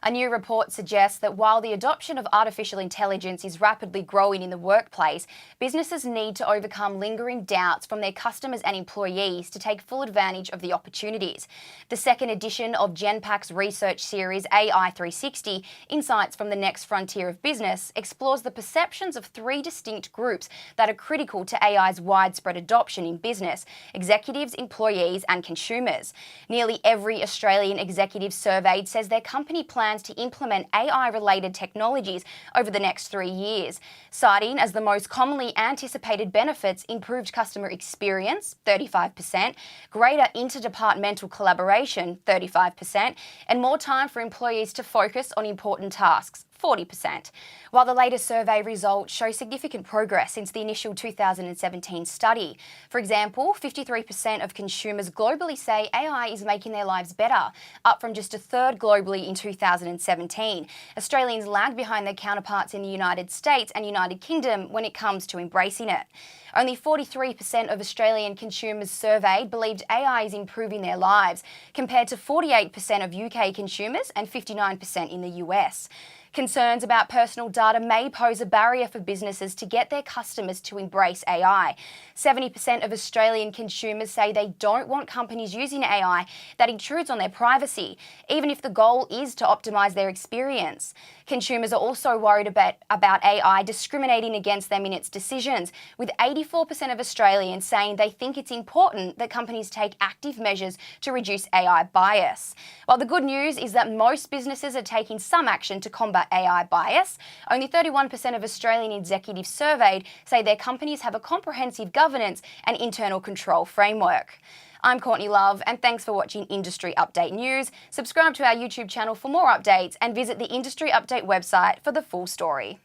A new report suggests that while the adoption of artificial intelligence is rapidly growing in the workplace, businesses need to overcome lingering doubts from their customers and employees to take full advantage of the opportunities. The second edition of Genpact's research series AI 360, Insights from the Next Frontier of Business, explores the perceptions of three distinct groups that are critical to AI's widespread adoption in business: executives, employees and consumers. Nearly every Australian executive surveyed says their company plans to implement AI-related technologies over the next 3 years, citing as the most commonly anticipated benefits improved customer experience, 35%, greater interdepartmental collaboration, 35%, and more time for employees to focus on important tasks, 40%. While the latest survey results show significant progress since the initial 2017 study. For example, 53% of consumers globally say AI is making their lives better, up from just a third globally in 2017. Australians lag behind their counterparts in the United States and United Kingdom when it comes to embracing it. Only 43% of Australian consumers surveyed believed AI is improving their lives, compared to 48% of UK consumers and 59% in the US. Concerns about personal data may pose a barrier for businesses to get their customers to embrace AI. 70% of Australian consumers say they don't want companies using AI that intrudes on their privacy, even if the goal is to optimise their experience. Consumers are also worried about AI discriminating against them in its decisions, with 84% of Australians saying they think it's important that companies take active measures to reduce AI bias. While the good news is that most businesses are taking some action to combat AI bias, only 31% of Australian executives surveyed say their companies have a comprehensive governance and internal control framework. I'm Courtney Love, and thanks for watching Industry Update News. Subscribe to our YouTube channel for more updates and visit the Industry Update website for the full story.